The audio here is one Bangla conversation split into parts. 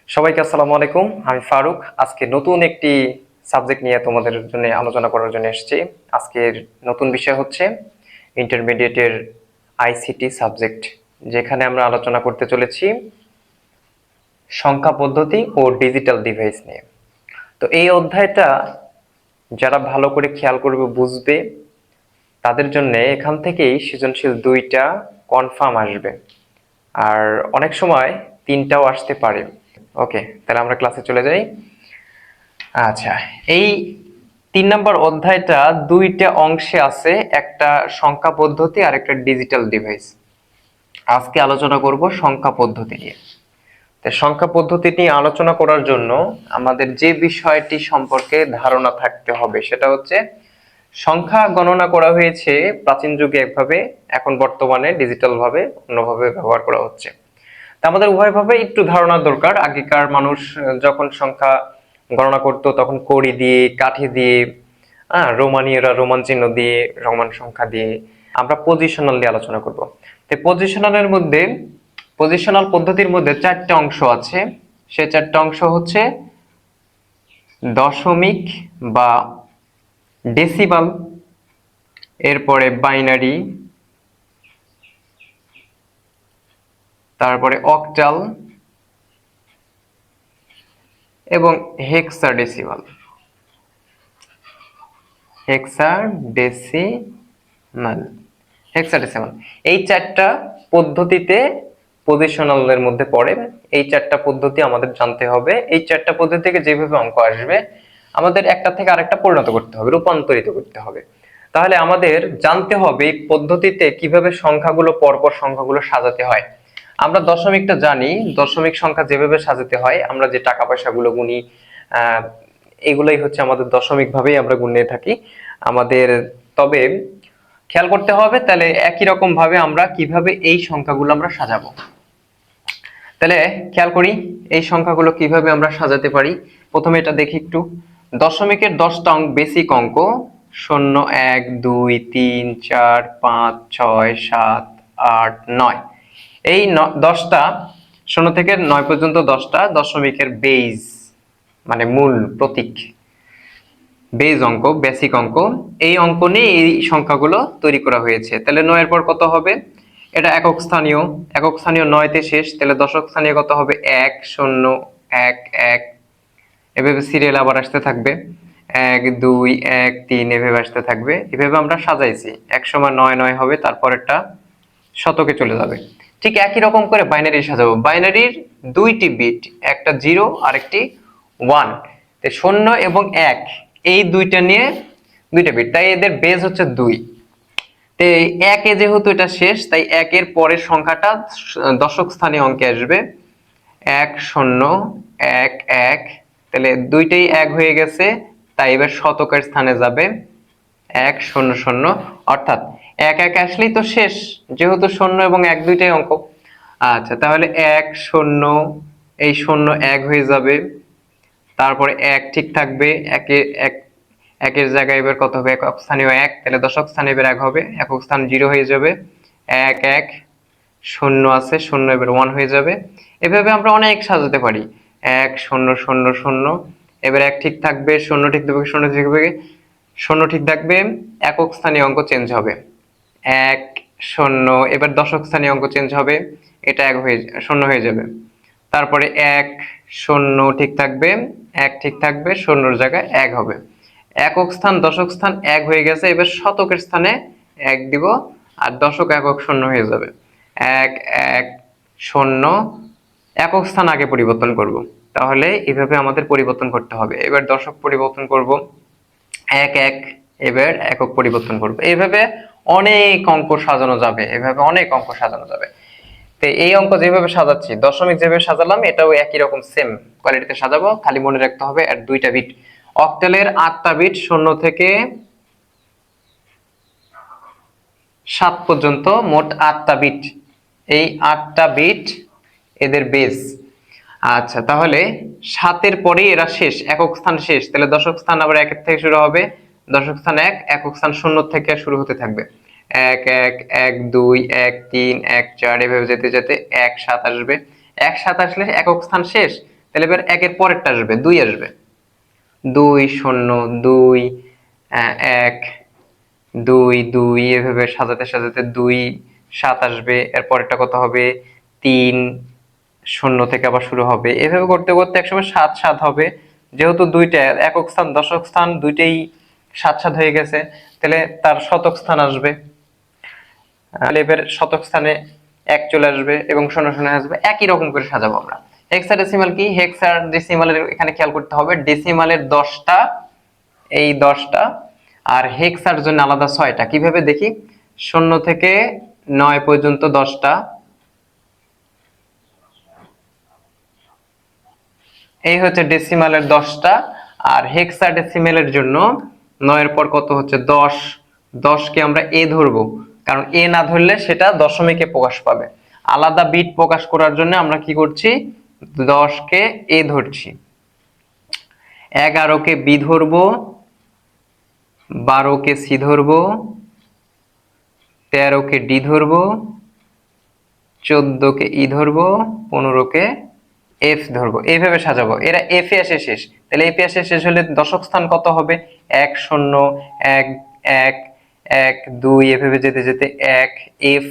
সবাইকে আসসালামু আলাইকুম। আমি ফারুক। আজকে নতুন একটি সাবজেক্ট নিয়ে তোমাদের জন্য আলোচনা করার জন্য এসেছি। আজকের নতুন বিষয় হচ্ছে ইন্টারমিডিয়েটের আইসিটি সাবজেক্ট, যেখানে আমরা আলোচনা করতে চলেছি সংখ্যা পদ্ধতি ও ডিজিটাল ডিভাইস নিয়ে। তো এই অধ্যায়টা যারা ভালো করে খেয়াল করবে, বুঝবে, তাদের জন্য এখান থেকেই সৃজনশীল 2টা কনফার্ম আসবে, আর অনেক সময় 3টাও আসতে পারে। ওকে, তাহলে আমরা ক্লাসে চলে যাই। আচ্ছা, এই 3 নম্বর অধ্যায়টা 2টা অংশে আছে, একটা সংখ্যা পদ্ধতি আর একটা ডিজিটাল ডিভাইস। আজকে আলোচনা করব সংখ্যা পদ্ধতি নিয়ে। তো সংখ্যা পদ্ধতি নিয়ে আলোচনা করার জন্য আমাদের যে বিষয়টি সম্পর্কে ধারণা থাকতে হবে সেটা হচ্ছে সংখ্যা গণনা করা হয়েছে প্রাচীন যুগে একভাবে, এখন বর্তমানে ডিজিটাল ভাবে অন্যভাবে ব্যবহার করা হচ্ছে। তা আমাদের উভয়ভাবে একটু ধারণা দরকার। আগেকার মানুষ যখন সংখ্যা গণনা করতো তখন কড়ি দিয়ে, কাঠি দিয়ে, রোমানীয়রা রোমান চিহ্ন দিয়ে, রোমান সংখ্যা দিয়ে। আমরা পজিশনাল দিয়ে আলোচনা করব। তো পজিশনাল পদ্ধতির মধ্যে 4টা অংশ আছে। সেই 4টা অংশ হচ্ছে দশমিক বা ডেসিমাল, এরপরে বাইনারি, তারপরে অক্টাল এবং হেক্সাডেসিমাল। হেক্সাডেসিমাল এই 4টা পদ্ধতিতে পজিশনালের মধ্যে পড়ে। এই 4টা পদ্ধতি আমাদের জানতে হবে। এই 4টা পদ্ধতি থেকে যেভাবে অঙ্ক আসবে আমাদের একটা থেকে আরেকটা পরিণত করতে হবে, রূপান্তরিত করতে হবে। তাহলে আমাদের জানতে হবে এই পদ্ধতিতে কিভাবে সংখ্যাগুলো, পরপর সংখ্যাগুলো সাজাতে হয়। আমরা দশমিকটা জানি, দশমিক সংখ্যা যেভাবে সাজাতে হয়, আমরা যে টাকা পয়সাগুলো গুনি, এগুলোই হচ্ছে আমাদের দশমিক ভাবেই আমরা গুনে থাকি আমাদের। তবে খেয়াল করতে হবে তাহলে একই রকম ভাবে আমরা কিভাবে এই সংখ্যাগুলো আমরা সাজাবো। তাহলে খেয়াল করি এই সংখ্যাগুলো কিভাবে আমরা সাজাতে পারি। প্রথমে এটা দেখি একটু। দশমিকের 10টা বেসিক অঙ্ক 0, 1, 2, 3, 4, 5, 6, 7, 8, 9। এই 10টা 0 থেকে 9 পর্যন্ত 10টা দশমিকের বেজ, মানে মূল প্রতীক, বেজ অঙ্ক, বেসিক অঙ্ক। এই অঙ্ক নিয়ে এই সংখ্যাগুলো তৈরি করা হয়েছে। তাহলে 9 এর পর কত হবে? এটা একক স্থানীয়, একক স্থানীয় 9 তে শেষ। তাহলে দশক স্থানীয় কত হবে? 1, 0, 1, 1। এভাবে সিরিয়াল আবার আসতে থাকবে, 1, 2, 1, 3 এভাবে আসতে থাকবে। এভাবে আমরা সাজাইছি। এক সময় 9, 9 হবে, তারপরেরটা শতকে চলে যাবে। ঠিক একই রকম করে বাইনারি সাজাবো। বাইনারির 2টি বিট, একটা 0 আর একটি 1। তো 0 এবং 1 এই 2টা নিয়ে 2টা বিট, তাই এদের বেজ হচ্ছে 2। তো 1 এ যেহেতু এটা শেষ, তাই 1 এর পরের সংখ্যাটা দশক স্থানীয় অঙ্কে আসবে। 1, 0, 1, 1। তাহলে 2টাই 1 হয়ে গেছে, তাই এবার শতকের স্থানে যাবে 1, 0, 0। অর্থাৎ 1, 1 আসলেই তো শেষ, যেহেতু 0 এবং 1 2টাই অঙ্ক। আচ্ছা, তাহলে 1, 0, এই 0 1 হয়ে যাবে। তারপরে 1 ঠিক থাকবে, 1 এর জায়গায় এবার কত হবে? একক স্থানীয় 1। তাহলে দশক স্থানে এবার 1 হবে, একক স্থান 0 হয়ে যাবে। 1, 1, 0 আছে, 0 এবার 1 হয়ে যাবে। এভাবে আমরা অনেক সাজাতে পারি। 1, 0, 0, 0। এবার 1 ঠিক থাকবে, 0 ঠিক থাকবে, 0 ঠিক থাকবে, 0 ঠিক থাকবে। একক স্থানীয় অঙ্ক চেঞ্জ হবে, 1, 0। এবার দশক স্থানীয় অঙ্ক চেঞ্জ হবে, এটা 1 হয়ে 0 হয়ে যাবে। তারপরে 1, 0 ঠিক থাকবে, 1 ঠিক থাকবে, 0 এর জায়গায় 1 হবে। একক স্থান দশক স্থান 1 হয়ে গেছে, এবার শতকের স্থানে 1 দিব, আর দশক একক 0 হয়ে যাবে। 1, 1, 0। একক স্থান আগে পরিবর্তন করব, তাহলে এইভাবে আমাদের পরিবর্তন করতে হবে। এবার দশক পরিবর্তন করব, 1, 1। এবার একক পরিবর্তন করব। এইভাবে অনেক অঙ্ক সাজানো যাবে, এভাবে অনেক অঙ্ক সাজানো যাবে। তো এই অঙ্ক যেভাবে সাজাচ্ছি, দশমিক যেভাবে সাজালাম, এটাও একই রকম সেম কোয়ালিটিতে সাজাবো। খালি মনে রাখতে হবে এর 2টা বিট। অক্টালের 8টা বিট 0 থেকে 7 পর্যন্ত, মোট 8টা বিট। এই 8টা বিট এদের বেস। আচ্ছা, তাহলে 7 এর পরেই এরা শেষ, একক স্থান শেষ। তাহলে দশক স্থান আবার 1 এর থেকে শুরু হবে, দশক স্থান 1, একক স্থান 0 থেকে শুরু হতে থাকবে। 1, 1, 1, 2, 1, 3, 1, 4 এভাবে যেতে যেতে 1, 7 আসবে। 1, 7 আসলে একক স্থান শেষ, তাহলে এবার একের পরেরটা আসবে, 2 আসবে, 2 0 2 1 2 2, এভাবে সাজাতে সাজাতে 2 7 আসবে, এরপরেরটা কত হবে, 3 0 থেকে আবার শুরু হবে, এভাবে করতে করতে একসময় 7 7 হবে। যেহেতু দুইটা একক স্থান দশক স্থান দুইটাই 7 7 হয়ে গেছে, তাহলে তার শতক স্থান আসবে, তাহলে এবার শতক স্থানে 1 চলে আসবে এবং 0 0 আসবে। একই রকম করে সাজাবো আমরা। হেক্সাডেসিমাল কি, হেক্সাডেসিমালের এখানে খেয়াল করতে হবে ডেসিমালের 10টা, এই 10টা, আর হেক্সার জন্য আলাদা 6টা। কিভাবে দেখি, 0 থেকে 9 পর্যন্ত 10টা, এই হচ্ছে ডেসিমালের 10টা, আর হেক্সাডেসিমালের জন্য 9 এর পর কত হচ্ছে 10, 10 কে আমরা এ ধরবো, কারণ এ না ধরলে সেটা দশমিকে প্রকাশ পাবে। আলাদা বিট প্রকাশ করার জন্য আমরা কি করছি, 10 কে এ ধরছি, 11 কে বি ধরবো, 12 কে সি ধরবো, 13 কে ডি ধরবো, 14 কে ই ধরবো, 15 কে এফ ধরবো। এইভাবে সাজাবো, এরা এফ এ আসে শেষ, তাহলে এফ এ আসে শেষ হলে দশক স্থান কত হবে, 1 0 1 1 1 2, এভাবে যেতে যেতে 1 এফ।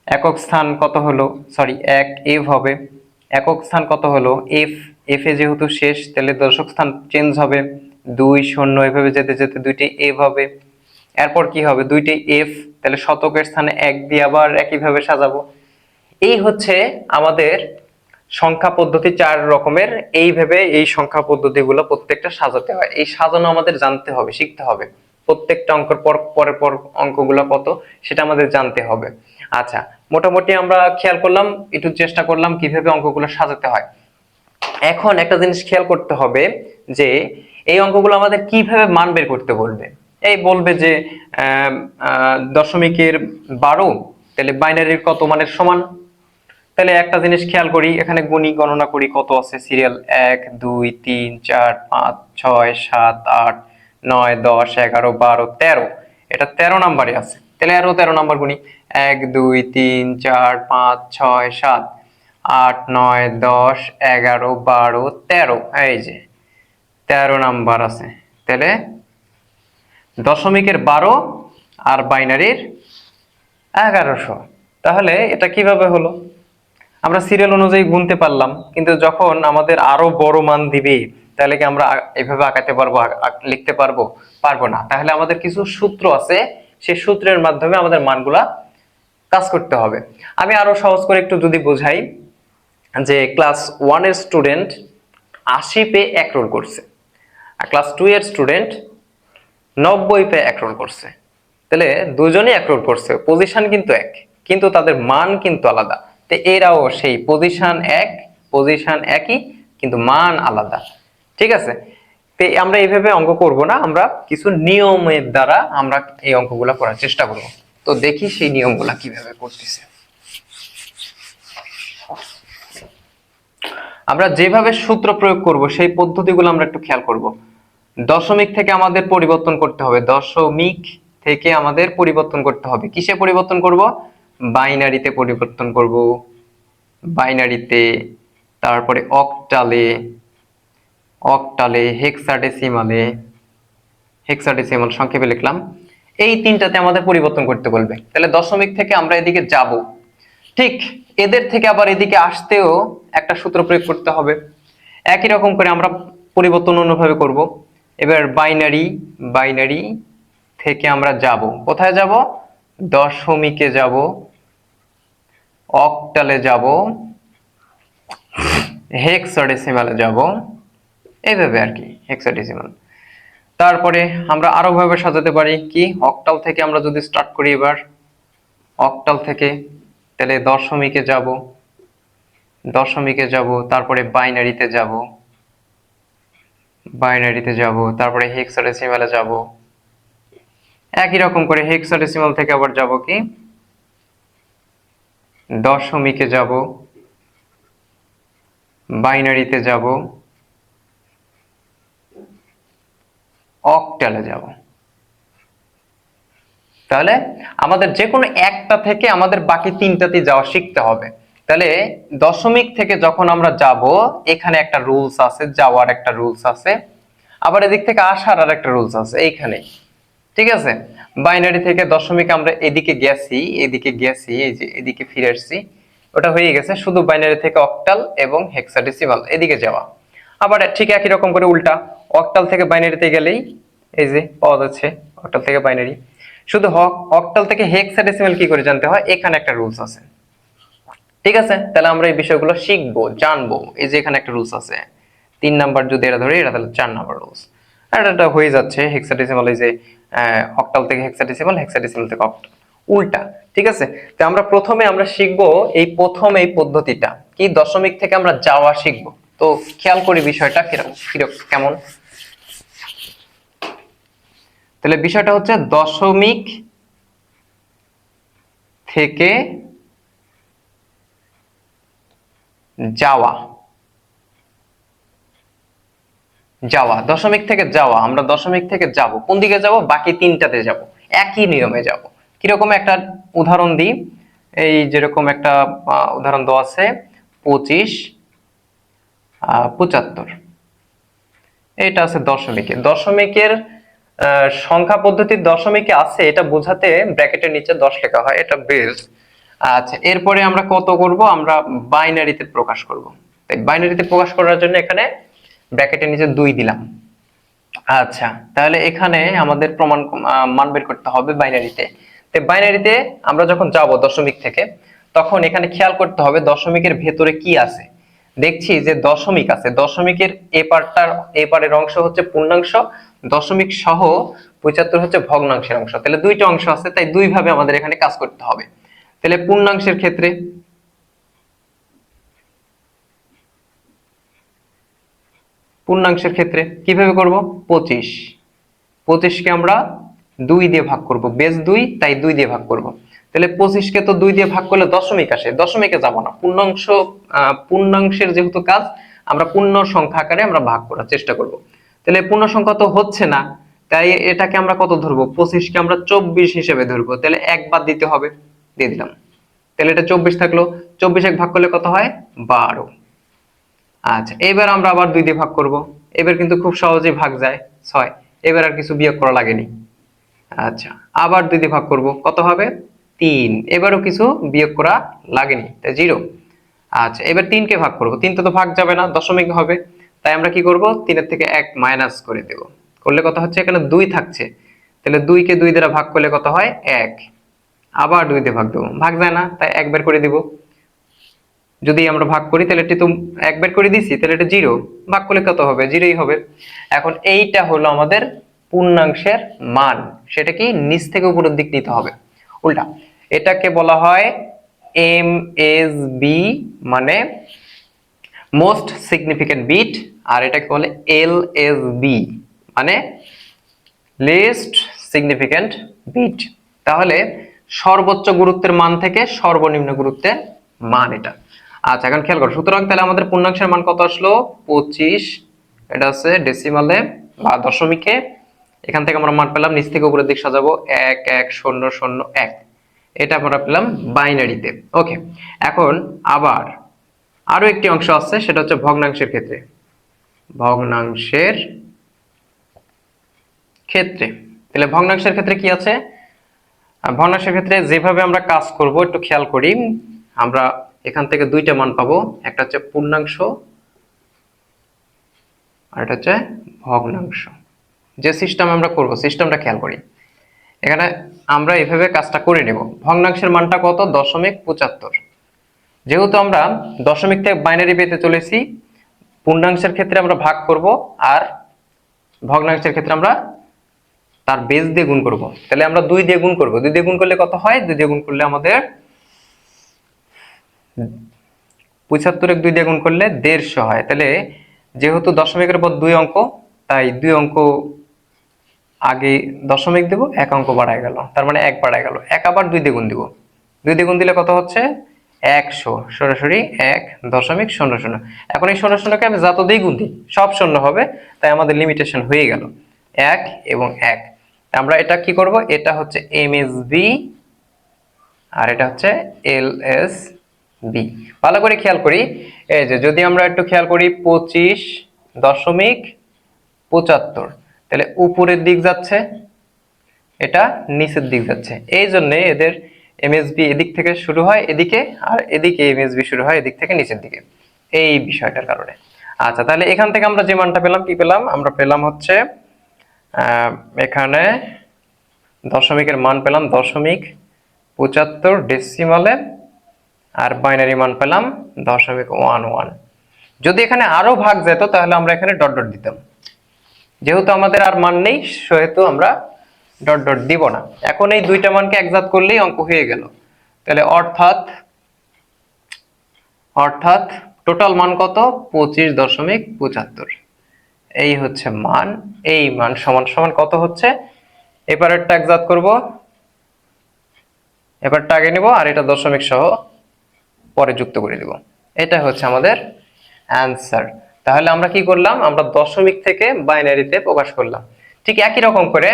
একক স্থান কত হলো, সরি 1 এফ হবে, একক স্থান কত হলো এফ, এফ এ যেহেতু শেষ তাহলে দশক স্থান চেঞ্জ হবে, 2 0, এভাবে যেতে যেতে দুইটি এফ হবে। এরপর কি হবে, দুইটি এফ, তাহলে শতকের স্থানে 1 দিয়ে আবার একইভাবে সাজাবো। এই হচ্ছে আমাদের সংখ্যা পদ্ধতি 4 রকমের। এইভাবে এই সংখ্যা পদ্ধতিগুলো প্রত্যেকটা সাজাতে হয়, এই সাজানো আমাদের জানতে হবে, শিখতে হবে। প্রত্যেকটা অঙ্কের পর পরের পর অঙ্কগুলো কত সেটা আমাদের জানতে হবে। আচ্ছা, মোটামুটি আমরা খেয়াল করলাম, একটু চেষ্টা করলাম কিভাবে অঙ্কগুলো সাজাতে হয়। এখন একটা জিনিস খেয়াল করতে হবে যে এই অঙ্কগুলো আমাদের কিভাবে মান বের করতে বলবে। এই বলবে যে দশমিকের 12, তাহলে বাইনারির কত মানের সমান। তাহলে একটা জিনিস খেয়াল করি, এখানে গুণি গণনা করি কত আছে, সিরিয়াল 1 2 3 4 5 6 7 8 9 10 11 12 13, এটা 13 নাম্বারে আছে, তাহলে আরো 13 নাম্বার গুণি, 1 2 3 4 5 6 7 8 9 10 11 12 13, এই যে 13 নাম্বার আছে। তাহলে দশমিকের 12 আর বাইনারির 1100। তাহলে এটা কিভাবে হলো, আমরা সিরিয়াল অনুযায়ী গুনতে পারলাম, কিন্তু যখন আমাদের আরো বড় মান দিবে তাহলে কি আমরা এভাবে আঁকাতে পারবো, লিখতে পারবো, পারবো না। তাহলে আমাদের কিছু সূত্র আছে, সেই সূত্রের মাধ্যমে আমাদের মানগুলা কাজ করতে হবে। আমি আরো সহজ করে একটু যদি বোঝাই, যে ক্লাস 1 এর স্টুডেন্ট 80 পেয়ে 1 রোল করছে, আর ক্লাস 2 এর স্টুডেন্ট 90 পেয়ে 1 রোল করছে। তাহলে দুজনেই 1 রোল করছে, পজিশন কিন্তু এক, কিন্তু তাদের মান কিন্তু আলাদা। তো এরাও সেই পজিশন এক, পজিশন একই, কিন্তু মান আলাদা। ঠিক আছে, তো আমরা এইভাবে অঙ্ক করব না, আমরা কিছু নিয়মের দ্বারা আমরা এই অঙ্কগুলা করার চেষ্টা করব। তো দেখি সেই নিয়মগুলা কিভাবে করতেছে। আমরা যেভাবে সূত্র প্রয়োগ করব সেই পদ্ধতিগুলো আমরা একটু খেয়াল করব। দশমিক থেকে আমাদের পরিবর্তন করতে হবে, দশমিক থেকে আমাদের পরিবর্তন করতে হবে, কিসে পরিবর্তন করব, বাইনারিতে পরিবর্তন করব, বাইনারিতে, তারপরে অক্টালে, অক্টালে, হেক্সাডেসিমালে, হেক্সাডেসিমাল সংক্ষেপে লিখলাম, এই তিনটাতে আমাদের পরিবর্তন করতে বলবে। তাহলে দশমিক থেকে আমরা এদিকে যাব, ঠিক এদের থেকে আবার এদিকে আসতেও একটা সূত্র প্রয়োগ করতে হবে। একই রকম করে আমরা পরিবর্তন অন্যভাবে করব। এবার বাইনারি, বাইনারি থেকে আমরা যাব, কোথায় যাব, দশমিকে যাব, অক্টালে যাব, হেক্সাডেসিমালে যাব, এইভাবে আর কি, হেক্সাডেসিমাল। তারপরে আমরা আরো ভাবে সাজাতে পারি, কি অক্টাল থেকে আমরা যদি স্টার্ট করি, এবার অক্টাল থেকে, তাহলে দশমিকে যাব, দশমিকে যাব, তারপরে বাইনারিতে যাব, বাইনারিতে যাব, তারপরে হেক্সাডেসিমালে যাব, একই রকম করে হেক্সাডেসিমাল থেকে আবার যাব কি দশমিকে যাব, বাইনারিতে যাব, অক্টালে যাব। তাহলে আমাদের যে কোনো একটা থেকে আমাদের বাকি তিনটাতে যাওয়া শিখতে হবে। তাহলে দশমিক থেকে যখন আমরা যাব, এখানে একটা রুলস আছে, যাওয়ার একটা রুলস আছে, আবার এদিক থেকে আসার আর একটা রুলস আছে এইখানে। ঠিক আছে, বাইনারি থেকে দশমিক আমরা এদিকে গেছি, এই যে এদিকে ফিরে আসছি, ওটা হয়ে গেছে। শুধু বাইনারি থেকে অক্টাল এবং হেক্সাডেসিমাল এদিকে যাওয়া। আবার ঠিক একই রকম করে উল্টা, অক্টাল থেকে বাইনারিতে গেলেই এই যে পাওয়া যাচ্ছে অক্টাল থেকে বাইনারি। শুধু অক্টাল থেকে হেক্সাডেসিমাল কি করে জানতে হয়, এখানে একটা রুলস আছে। ঠিক আছে, তাহলে আমরা এই বিষয়গুলো শিখবো, জানবো। এই যে এখানে একটা রুলস আছে, 3 নাম্বার যদি এটা ধরি, এটা তাহলে 4 নাম্বার রুলস। আর এটা হয়ে যাচ্ছে হেক্সাডেসিমাল, এই যে অক্টাল থেকে হেক্সাডেসিমাল, হেক্সাডেসিমাল থেকে অক্টাল, উল্টা। ঠিক আছে, তো আমরা প্রথমে শিখবো এই প্রথম এই পদ্ধতিটা কি, দশমিক থেকে আমরা যাওয়া শিখবো। তো খেয়াল করি বিষয়টা কেমন। তাহলে বিষয়টা হচ্ছে দশমিক থেকে যাওয়া, দশমিক থেকে যাওয়া। আমরা দশমিক থেকে যাব, কোন দিকে যাব, বাকি তিনটাতে যাব, একই নিয়মে যাব। কিরকম একটা উদাহরণ দিই, এই যেরকম একটা উদাহরণ দেওয়া আছে 25, 75, এটা আছে দশমিকে। দশমিকের সংখ্যা পদ্ধতির দশমিকে আছে, এটা বোঝাতে ব্র্যাকেটের নিচে 10 লেখা হয়, এটা বেস। আচ্ছা, এরপরে আমরা কত করব, আমরা বাইনারিতে প্রকাশ করব। তাই বাইনারিতে প্রকাশ করার জন্য এখানে ব্র্যাকেটের নিচে 2 দিলাম। আচ্ছা, তাহলে এখানে আমাদের প্রমাণ মান বের করতে হবে বাইনারিতে। তো বাইনারিতে আমরা যখন যাব দশমিক থেকে, তখন এখানে খেয়াল করতে হবে দশমিকের ভেতরে কি আছে। দেখছি যে দশমিক আছে, দশমিকের এপারের অংশ হচ্ছে পূর্ণাংশ, দশমিক সহ 75 হচ্ছে ভগ্নাংশের অংশ। তাহলে দুইটা অংশ আছে, তাই দুই ভাবে আমাদের এখানে কাজ করতে হবে। তাহলে পূর্ণাংশের ক্ষেত্রে কিভাবে করব, 25 কে আমরা 2 দিয়ে ভাগ করব, বেস 2, তাই 2 দিয়ে ভাগ করব। তাহলে 25 কে তো 2 দিয়ে ভাগ করলে দশমিক আসে, দশমিকে যাব না, পূর্ণাংশের যেহেতু কাজ, আমরা পূর্ণ সংখ্যা আকারে আমরা ভাগ করার চেষ্টা করব। তাহলে পূর্ণ সংখ্যা তো হচ্ছে না, তাই এটাকে আমরা কত ধরবো, 25 কে আমরা 24 হিসেবে ধরবো। তাহলে এক বাদ দিতে হবে, দিয়ে দিলাম। তাহলে এটা 24 থাকলো, 24 এক ভাগ করলে কত হয়, 12। আচ্ছা, এবার আমরা আবার 2 দিয়ে ভাগ করব। এবার কিন্তু খুব সহজেই ভাগ যায়, 6। এবার আর কিছু বিয়োগ করা লাগেনি। আচ্ছা, আবার 2 দিয়ে ভাগ করব, কত হবে, 3। এবারও কিছু বিয়োগ করা লাগেনি, তাই 0। আচ্ছা, এবার 3 কে ভাগ করব, 3 তে তো ভাগ যাবে না, দশমিক হবে, তাই আমরা কি করব, 3 এর থেকে 1 মাইনাস করে দেব। করলে কত হচ্ছে, এখানে 2 থাকছে, তাহলে 2 কে 2 দ্বারা ভাগ করলে কত হয়, 1। আবার 2 দিয়ে ভাগ দেব, ভাগ যায় না, তাই 1 বের করে দিব। যদি আমরা ভাগ করি, তাহলে এটি তো 1 বের করে দিছি, তাহলে এটা 0, ভাগ করলে কত হবে, 0ই হবে। এখন এইটা হলো আমাদের পূর্ণাংশের মান, সেটা কি নিচ থেকে উপরের দিক নিতে হবে, উল্টা। এটাকে বলা হয় MSB, মানে মোস্ট সিগনিফিকেন্ট বিট, আর এটাকে বলে LSB, মানে লিস্ট সিগনিফিকেন্ট বিট। তাহলে সর্বোচ্চ গুরুত্বের মান থেকে সর্বনিম্ন গুরুত্বের মান এটা। আচ্ছা, এখন খেয়াল করো, সুতরাং তাহলে আমাদের পূর্ণাংশের মান কত আসলো, 25। এটা আছে ডেসিমালে বা দশমিকে। এখান থেকে আমরা মান পেলাম, নিচ থেকে উপরের দিক সাজাবো, 1 1 0 0 1। এটা আমরা পেলাম বাইনারিতে। ওকে, এখন আবার আরো একটি অংশ আছে, সেটা হচ্ছে ভগ্নাংশের ক্ষেত্রে। ভগ্নাংশের ক্ষেত্রে, তাহলে ভগ্নাংশের ক্ষেত্রে কি আছে, ভগ্নাংশের ক্ষেত্রে যেভাবে আমরা কাজ করব একটু খেয়াল করি। আমরা এখান থেকে দুইটা মান পাবো, একটা হচ্ছে পূর্ণাংশ আর এটা হচ্ছে ভগ্নাংশ। যে সিস্টেম আমরা করব, সিস্টেমটা খেয়াল করি। এখানে আমরা এইভাবে কাজটা করে নেব। ভগ্নাংশের মানটা কত, 0.75। যেহেতু আমরা দশমিক থেকে বাইনারি পেতে চলেছি, পূর্ণাংশের ক্ষেত্রে আমরা ভাগ করব, আর ভগ্নাংশের ক্ষেত্রে আমরা তার বেস দিয়ে গুণ করব। তাহলে আমরা 2 দিয়ে গুণ করব, 2 দিয়ে গুণ করলে কত হয়, 2 দিয়ে গুণ করলে আমাদের 75 2 দিয়ে গুণ করলে 150 হয়। তাহলে যেহেতু দশমিকের পর 2 অঙ্ক, তাই 2 অঙ্ক আগে দশমিক দেব, 1 অঙ্ক বাড়ায় গেল, তার মানে 1 বাড়ায় গেল। 1 আবার 2 দিয়ে গুণ দিব, 2 দিয়ে গুণ দিলে কত হচ্ছে, 100, সরাসরি 1.00। এখন এই 00 কে আমি যত দিয়ে গুণ দিই সব 0 হবে, তাই আমাদের লিমিটেশন হয়ে গেল 1 এবং 1। আমরা এটা কি করব, এটা হচ্ছে MSB আর এটা হচ্ছে LSB। বি। ভালো করে খেয়াল করি, এই যে যদি আমরা একটু খেয়াল করি 25.75, তাহলে উপরের দিক যাচ্ছে, এটা নিচের দিক যাচ্ছে, এই জন্য এদের এমএসবি এদিক থেকে শুরু হয় এদিকে, আর এদিকে এমএসবি শুরু হয় এদিক থেকে নিচের দিকে, এই বিষয়টার কারণে। আচ্ছা, তাহলে এখান থেকে আমরা যে মানটা পেলাম, কি পেলাম? আমরা পেলাম হচ্ছে এখানে দশমিকের মান পেলাম 0.75 ডেসিমালে, আর বাইনারি মান পেলাম 0.11। যদি এখানে আরো ভাগ যেত তাহলে আমরা এখানে ডট ডট দিতাম, যেহেতু আমাদের আর মান নেই সেহেতু আমরা ডট ডট দিব না। এখন এই দুইটা মানকে একজাত করলেই অঙ্ক হয়ে গেল। তাহলে অর্থাৎ অর্থাৎ টোটাল মান কত? 25.75। এই হচ্ছে মান, এই মান সমান সমান কত হচ্ছে? এবারেরটা একজাত করব, এবারটা আগে নিব, আর এটা দশমিক সহ পরে যুক্ত করে দিব। এটা হচ্ছে আমাদের অ্যান্সার। তাহলে আমরা কি করলাম? আমরা দশমিক থেকে বাইনারিতে প্রকাশ করলাম। ঠিক একই রকম করে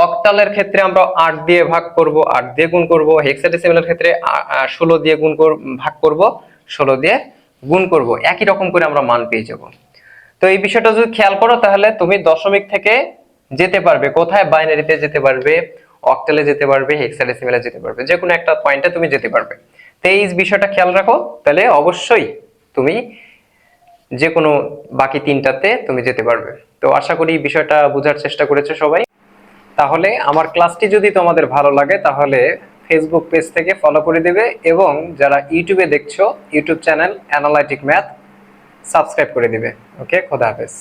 অক্টালের ক্ষেত্রে আমরা 8 দিয়ে ভাগ করব, 8 দিয়ে গুণ করব, হেক্সাডেসিমালের ক্ষেত্রে 16 দিয়ে ভাগ করব, 16 দিয়ে গুণ করব। একই রকম করে আমরা মান পেয়ে যাব। তো এই বিষয়টা যদি খেয়াল করো তাহলে তুমি দশমিক থেকে যেতে পারবে কোথায়? বাইনারিতে যেতে পারবে, অক্টালে যেতে পারবে, হেক্সাডেসিমালে যেতে পারবে, যে কোনো একটা পয়েন্টে তুমি যেতে পারবে। তো এই বিষয়টা খেয়াল রাখো, তাহলে অবশ্যই তুমি যে কোনো বাকি তিনটাতে তুমি যেতে পারবে। তো আশা করি বিষয়টা বোঝার চেষ্টা করেছো সবাই। তাহলে আমার ক্লাসটি যদি তোমাদের ভালো লাগে তাহলে ফেসবুক পেজ থেকে ফলো করে দেবে, এবং যারা ইউটিউবে দেখছো YouTube channel analytic math subscribe করে দিবে। ওকে, খোদা হাফেজ।